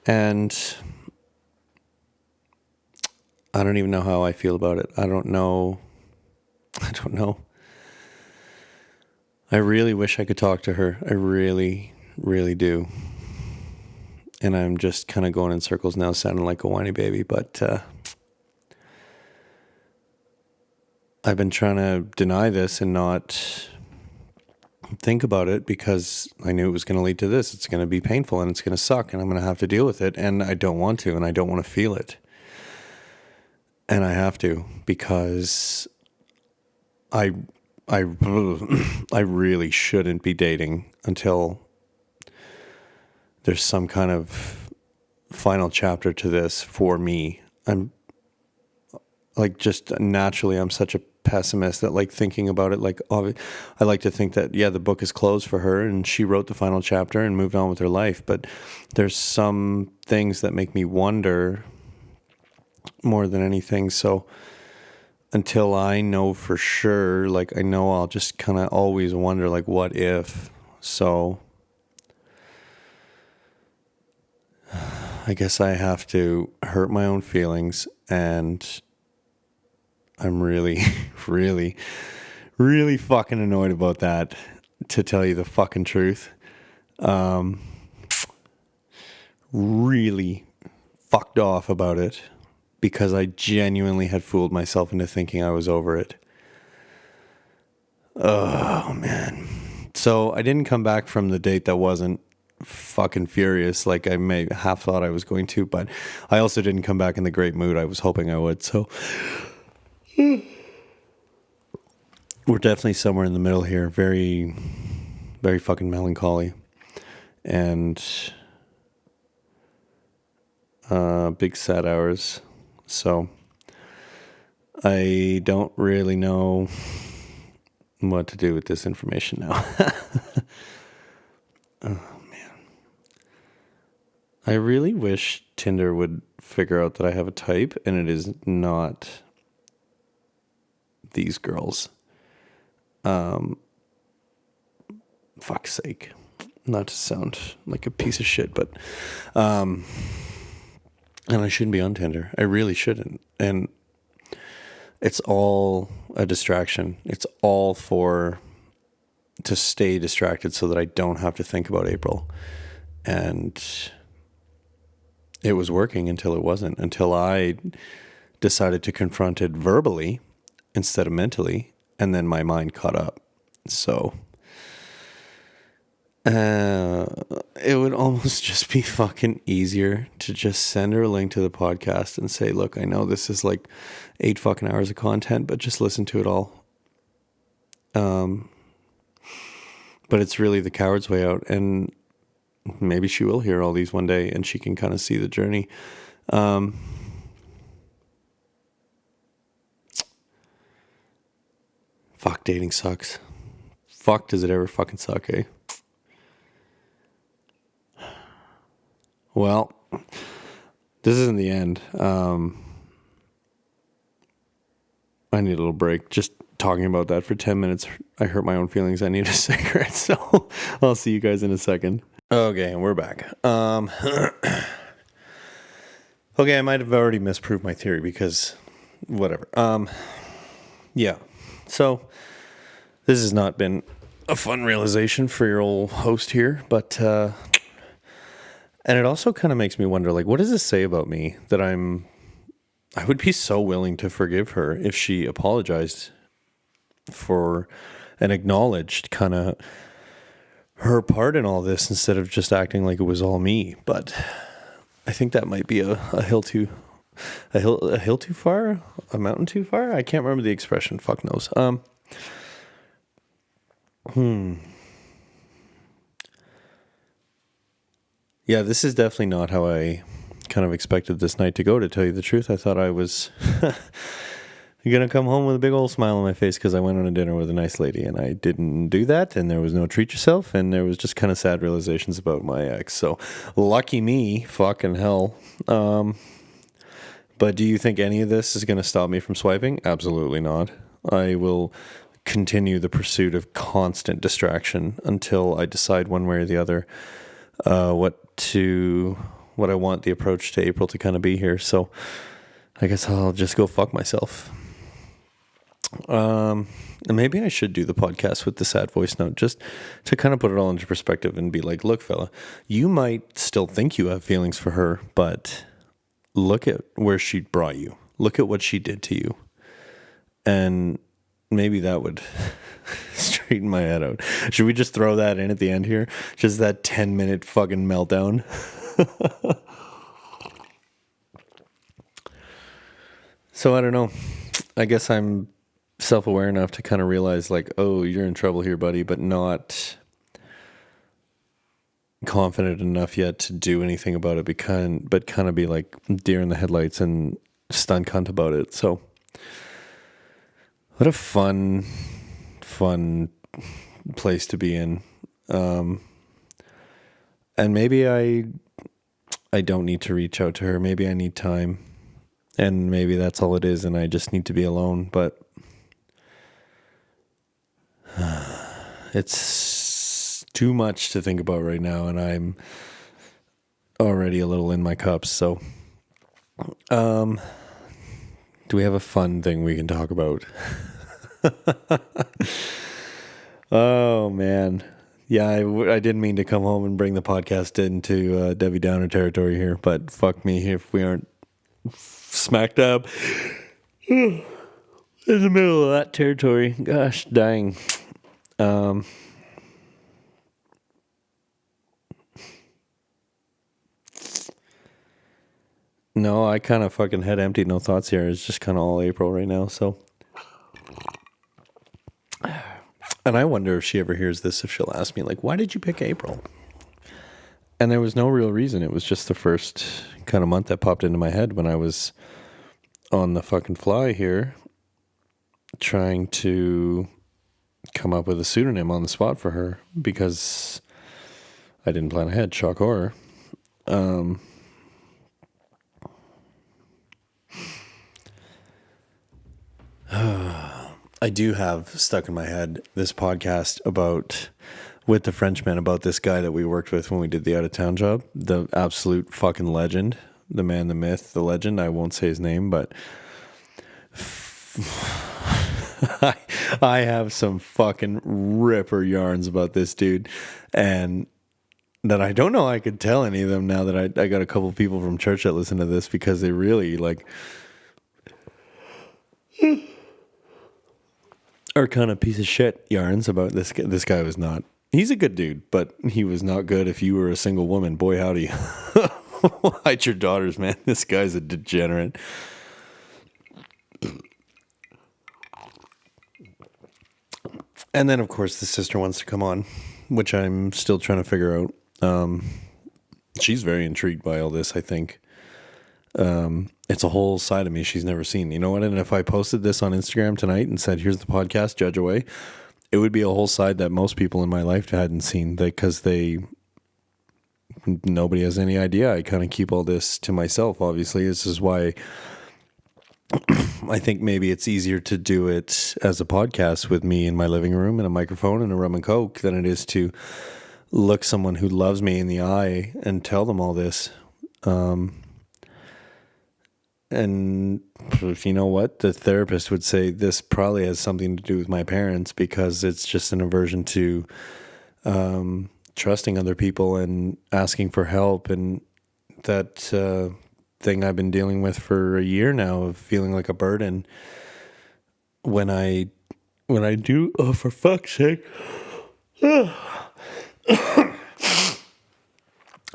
And I don't even know how I feel about it. I don't know. I really wish I could talk to her. I really, really do. And I'm just kind of going in circles now, sounding like a whiny baby, but I've been trying to deny this and not think about it, because I knew it was going to lead to this. It's going to be painful and it's going to suck, and I'm going to have to deal with it, and I don't want to, and I don't want to feel it. And I have to, because I really shouldn't be dating until there's some kind of final chapter to this for me. I'm like, just naturally, I'm such a pessimist that, like, thinking about it, like, I like to think that, yeah, the book is closed for her and she wrote the final chapter and moved on with her life. But there's some things that make me wonder more than anything. So until I know for sure, like I know I'll just kind of always wonder, like, what if? So I guess I have to hurt my own feelings, and I'm really, really, really fucking annoyed about that, to tell you the fucking truth. Really fucked off about it because I genuinely had fooled myself into thinking I was over it. Oh, man. So I didn't come back from the date that wasn't fucking furious like I may half thought I was going to, but I also didn't come back in the great mood I was hoping I would. So we're definitely somewhere in the middle here. Very, very fucking melancholy. And big sad hours. So I don't really know what to do with this information now. Oh, man. I really wish Tinder would figure out that I have a type and it is not these girls. Fuck's sake. Not to sound like a piece of shit, but and I shouldn't be on Tinder. I really shouldn't. And it's all a distraction. It's all to stay distracted so that I don't have to think about April. And it was working until it wasn't, until I decided to confront it verbally instead of mentally, and then my mind caught up. So it would almost just be fucking easier to just send her a link to the podcast and say, look, I know this is like 8 fucking hours of content, but just listen to it all. But it's really the coward's way out, and maybe she will hear all these one day and she can kind of see the journey. Fuck, dating sucks. Fuck, does it ever fucking suck, eh? Well, this isn't the end. I need a little break. Just talking about that for 10 minutes, I hurt my own feelings. I need a cigarette, so I'll see you guys in a second. Okay, and we're back. Okay, I might have already misproved my theory because whatever. Yeah. So this has not been a fun realization for your old host here, but and it also kind of makes me wonder, like, what does this say about me that I would be so willing to forgive her if she apologized for and acknowledged kind of her part in all this instead of just acting like it was all me. But I think that might be a hill too far, a mountain too far. I can't remember the expression. Fuck knows. Yeah, this is definitely not how I kind of expected this night to go, to tell you the truth. I thought I was going to come home with a big old smile on my face because I went on a dinner with a nice lady, and I didn't do that, and there was no treat yourself, and there was just kind of sad realizations about my ex. So lucky me, fucking hell. But do you think any of this is going to stop me from swiping? Absolutely not. I will continue the pursuit of constant distraction until I decide one way or the other what I want the approach to April to kind of be here. So I guess I'll just go fuck myself. And maybe I should do the podcast with the sad voice note just to kind of put it all into perspective and be like, look, fella, you might still think you have feelings for her, but look at where she brought you. Look at what she did to you. And maybe that would straighten my head out. Should we just throw that in at the end here? Just that 10-minute fucking meltdown. So I don't know. I guess I'm self-aware enough to kind of realize, like, oh, you're in trouble here, buddy, but not confident enough yet to do anything about it, but kind of be like deer in the headlights and stun cunt about it. So what a fun place to be in. And maybe I don't need to reach out to her. Maybe I need time. And maybe that's all it is, and I just need to be alone. But it's too much to think about right now, and I'm already a little in my cups. So, do we have a fun thing we can talk about? Oh, man. Yeah, I didn't mean to come home and bring the podcast into Debbie Downer territory here, but fuck me if we aren't smack dab in the middle of that territory. Gosh dang. No, I kind of fucking head empty, no thoughts here. It's just kind of all April right now, so. And I wonder if she ever hears this, if she'll ask me, like, why did you pick April? And there was no real reason. It was just the first kind of month that popped into my head when I was on the fucking fly here, trying to come up with a pseudonym on the spot for her, because I didn't plan ahead. Shock horror. I do have stuck in my head this podcast about, with the Frenchman, about this guy that we worked with when we did the out of town job, the absolute fucking legend, the man, the myth, the legend. I won't say his name, but I have some fucking ripper yarns about this dude, and that I don't know I could tell any of them now that I got a couple people from church that listen to this, because they really like are kind of piece of shit yarns about this guy. This guy was not. He's a good dude, but he was not good if you were a single woman. Boy, howdy. Hide your daughters, man. This guy's a degenerate. And then, of course, the sister wants to come on, which I'm still trying to figure out. She's very intrigued by all this, I think. It's a whole side of me she's never seen. You know what? And if I posted this on Instagram tonight and said, here's the podcast, judge away, it would be a whole side that most people in my life hadn't seen, because nobody has any idea. I kind of keep all this to myself, obviously. This is why I think maybe it's easier to do it as a podcast with me in my living room and a microphone and a rum and coke than it is to look someone who loves me in the eye and tell them all this. And you know what? The therapist would say this probably has something to do with my parents, because it's just an aversion to trusting other people and asking for help. And that thing I've been dealing with for a year now, of feeling like a burden when I do, oh, for fuck's sake.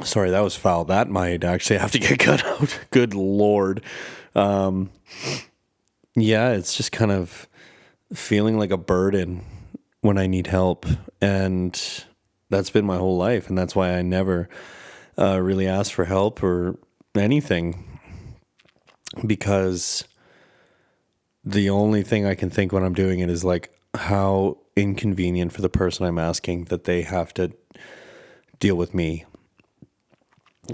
Sorry, that was foul. That might actually have to get cut out. Good Lord. Yeah, it's just kind of feeling like a burden when I need help. And that's been my whole life. And that's why I never really asked for help or anything. Because the only thing I can think when I'm doing it is like how inconvenient for the person I'm asking that they have to deal with me.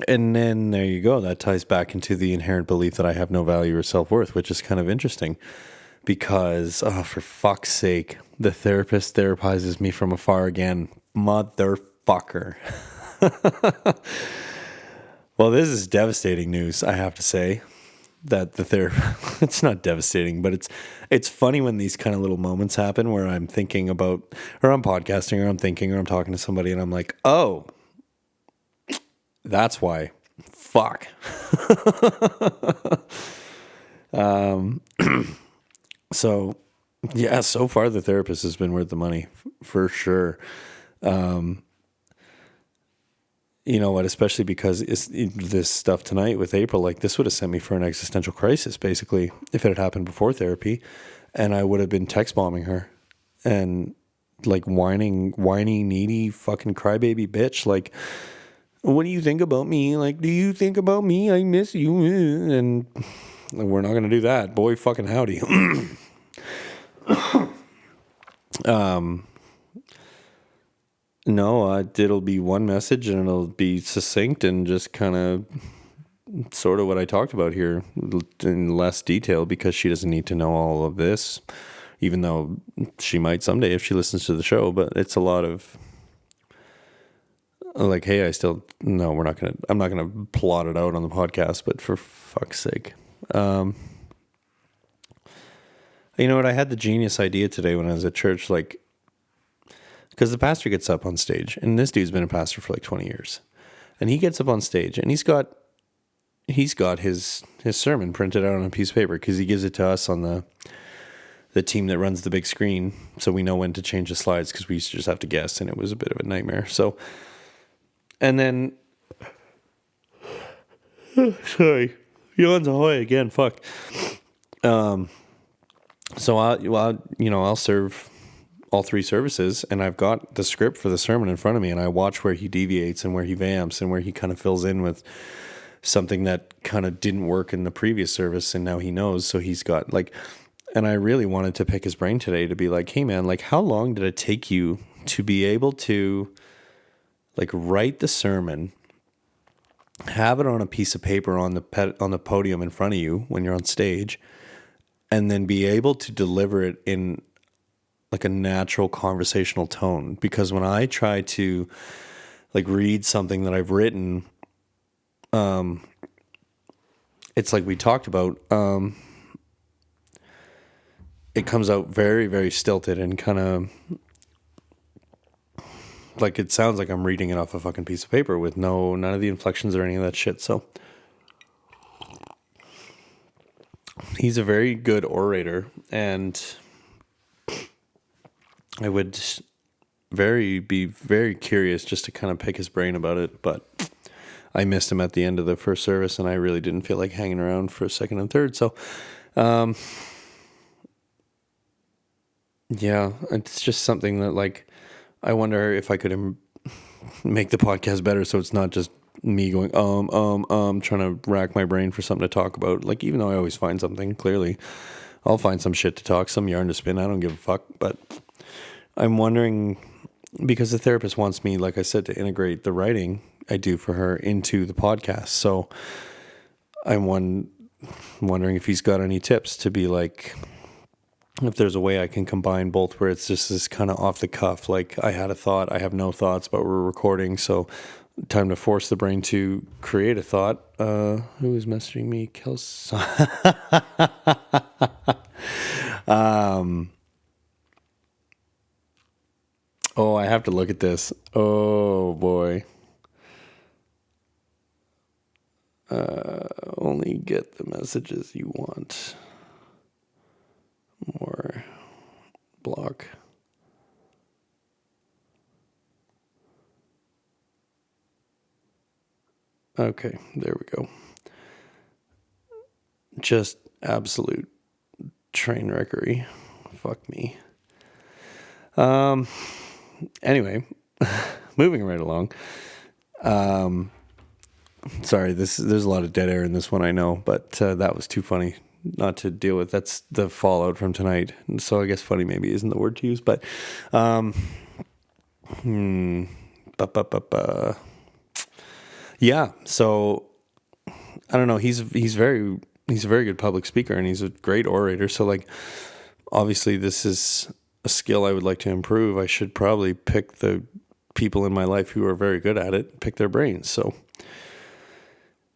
And then there you go. That ties back into the inherent belief that I have no value or self-worth, which is kind of interesting because, oh, for fuck's sake, the therapist therapizes me from afar again. Motherfucker. Well, this is devastating news, I have to say. That the therapist, it's not devastating, but it's funny when these kind of little moments happen where I'm thinking about, or I'm podcasting, or I'm thinking, or I'm talking to somebody, and I'm like, oh, that's why. Fuck. So, yeah, so far the therapist has been worth the money, for sure. You know what, especially because this stuff tonight with April, like this would have sent me for an existential crisis, basically, if it had happened before therapy. And I would have been text bombing her and like whiny, needy fucking crybaby bitch. Like, what do you think about me? Like, do you think about me? I miss you. And we're not going to do that. Boy, fucking howdy. No, it'll be one message and it'll be succinct and just kind of sort of what I talked about here in less detail, because she doesn't need to know all of this, even though she might someday if she listens to the show. But it's a lot of like, hey, I'm not going to plot it out on the podcast, but for fuck's sake. You know what? I had the genius idea today when I was at church, like, because the pastor gets up on stage, and this dude's been a pastor for like 20 years, and he gets up on stage, and he's got his sermon printed out on a piece of paper, because he gives it to us on the team that runs the big screen, so we know when to change the slides, because we used to just have to guess, and it was a bit of a nightmare. So, and then, sorry, yawns ahoy again. Fuck. So I'll serve all three services, and I've got the script for the sermon in front of me, and I watch where he deviates and where he vamps and where he kind of fills in with something that kind of didn't work in the previous service, and now he knows. So he's got like, and I really wanted to pick his brain today to be like, hey man, like, how long did it take you to be able to like write the sermon, have it on a piece of paper on the podium in front of you when you're on stage, and then be able to deliver it in like a natural conversational tone? Because when I try to like read something that I've written, it's like we talked about, it comes out very, very stilted and kind of like, it sounds like I'm reading it off a fucking piece of paper with none of the inflections or any of that shit. So he's a very good orator, and I would be very curious just to kind of pick his brain about it, but I missed him at the end of the first service, and I really didn't feel like hanging around for second and third. So, yeah, it's just something that, like, I wonder if I could make the podcast better, so it's not just me going, trying to rack my brain for something to talk about. Like, even though I always find something, clearly, I'll find some shit to talk, some yarn to spin. I don't give a fuck. But I'm wondering, because the therapist wants me, like I said, to integrate the writing I do for her into the podcast. So I'm wondering if he's got any tips to be like, if there's a way I can combine both, where it's just this kind of off the cuff, like I had a thought, I have no thoughts, but we're recording, so time to force the brain to create a thought. Who is messaging me? Kelsey. Oh, I have to look at this. Oh boy. Only get the messages you want. More block. Okay, there we go. Just absolute train wreckery. Fuck me. Anyway, moving right along. Sorry, there's a lot of dead air in this one, I know, but that was too funny not to deal with. That's the fallout from tonight. So I guess funny maybe isn't the word to use, but yeah. So I don't know. He's a very good public speaker, and he's a great orator. So like, obviously this is a skill I would like to improve. I should probably pick the people in my life who are very good at it, pick their brains. So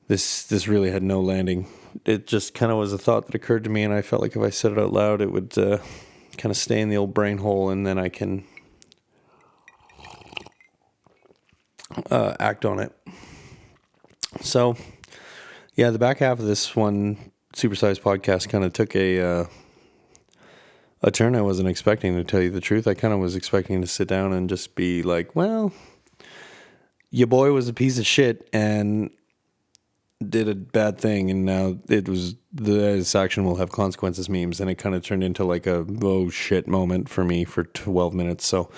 this really had no landing. It just kind of was a thought that occurred to me, and I felt like if I said it out loud, it would kind of stay in the old brain hole, and then I can act on it. So, yeah, the back half of this one supersized podcast kind of took a turn I wasn't expecting, to tell you the truth. I kind of was expecting to sit down and just be like, well, your boy was a piece of shit and did a bad thing, and now this action will have consequences memes, and it kind of turned into like a oh shit moment for me for 12 minutes. So,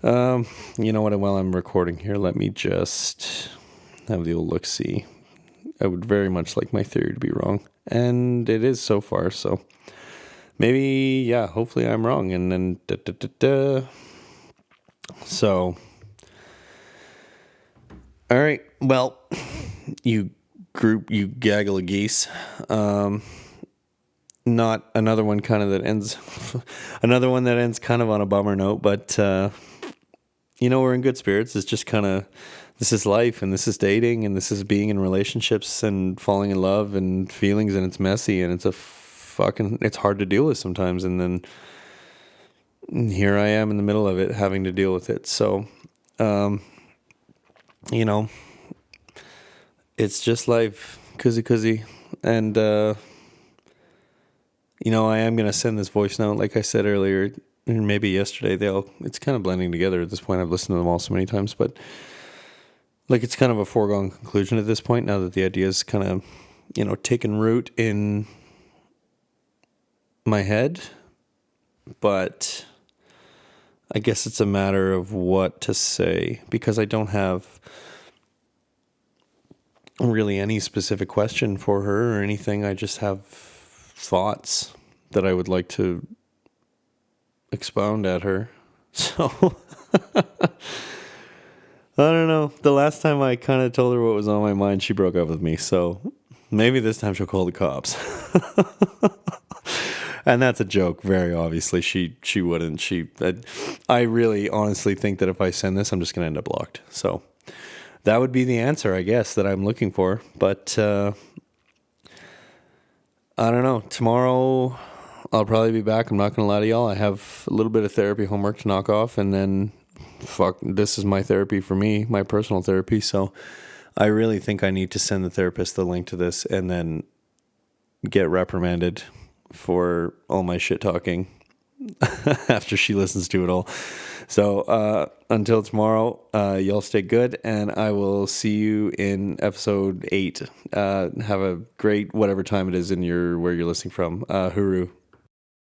you know what, while I'm recording here, let me just have the old look-see. I would very much like my theory to be wrong, and it is so far, so maybe, yeah, hopefully I'm wrong, and then So, all right, well, you group, you gaggle of geese. Not another one kind of that ends, another one that ends kind of on a bummer note, but, we're in good spirits. It's just kind of, this is life, and this is dating, and this is being in relationships and falling in love and feelings, and it's messy, and it's hard to deal with sometimes. And then here I am in the middle of it, having to deal with it. So, it's just life, koozie. And, I am going to send this voice note, like I said earlier, and maybe yesterday. It's kind of blending together at this point. I've listened to them all so many times, but like, it's kind of a foregone conclusion at this point, now that the idea's kind of, taken root in my head. But I guess it's a matter of what to say, because I don't have really any specific question for her or anything. I just have thoughts that I would like to expound at her. So I don't know. The last time I kind of told her what was on my mind, she broke up with me. So maybe this time she'll call the cops. And that's a joke, very obviously. She wouldn't. I really honestly think that if I send this, I'm just going to end up blocked. So that would be the answer, I guess, that I'm looking for. But I don't know. Tomorrow I'll probably be back. I'm not going to lie to y'all. I have a little bit of therapy homework to knock off, and then this is my therapy for me, my personal therapy. So I really think I need to send the therapist the link to this and then get reprimanded for all my shit talking after she listens to it all. So until tomorrow, y'all stay good, and I will see you in episode 8. Have a great whatever time it is where you're listening from. Hooroo.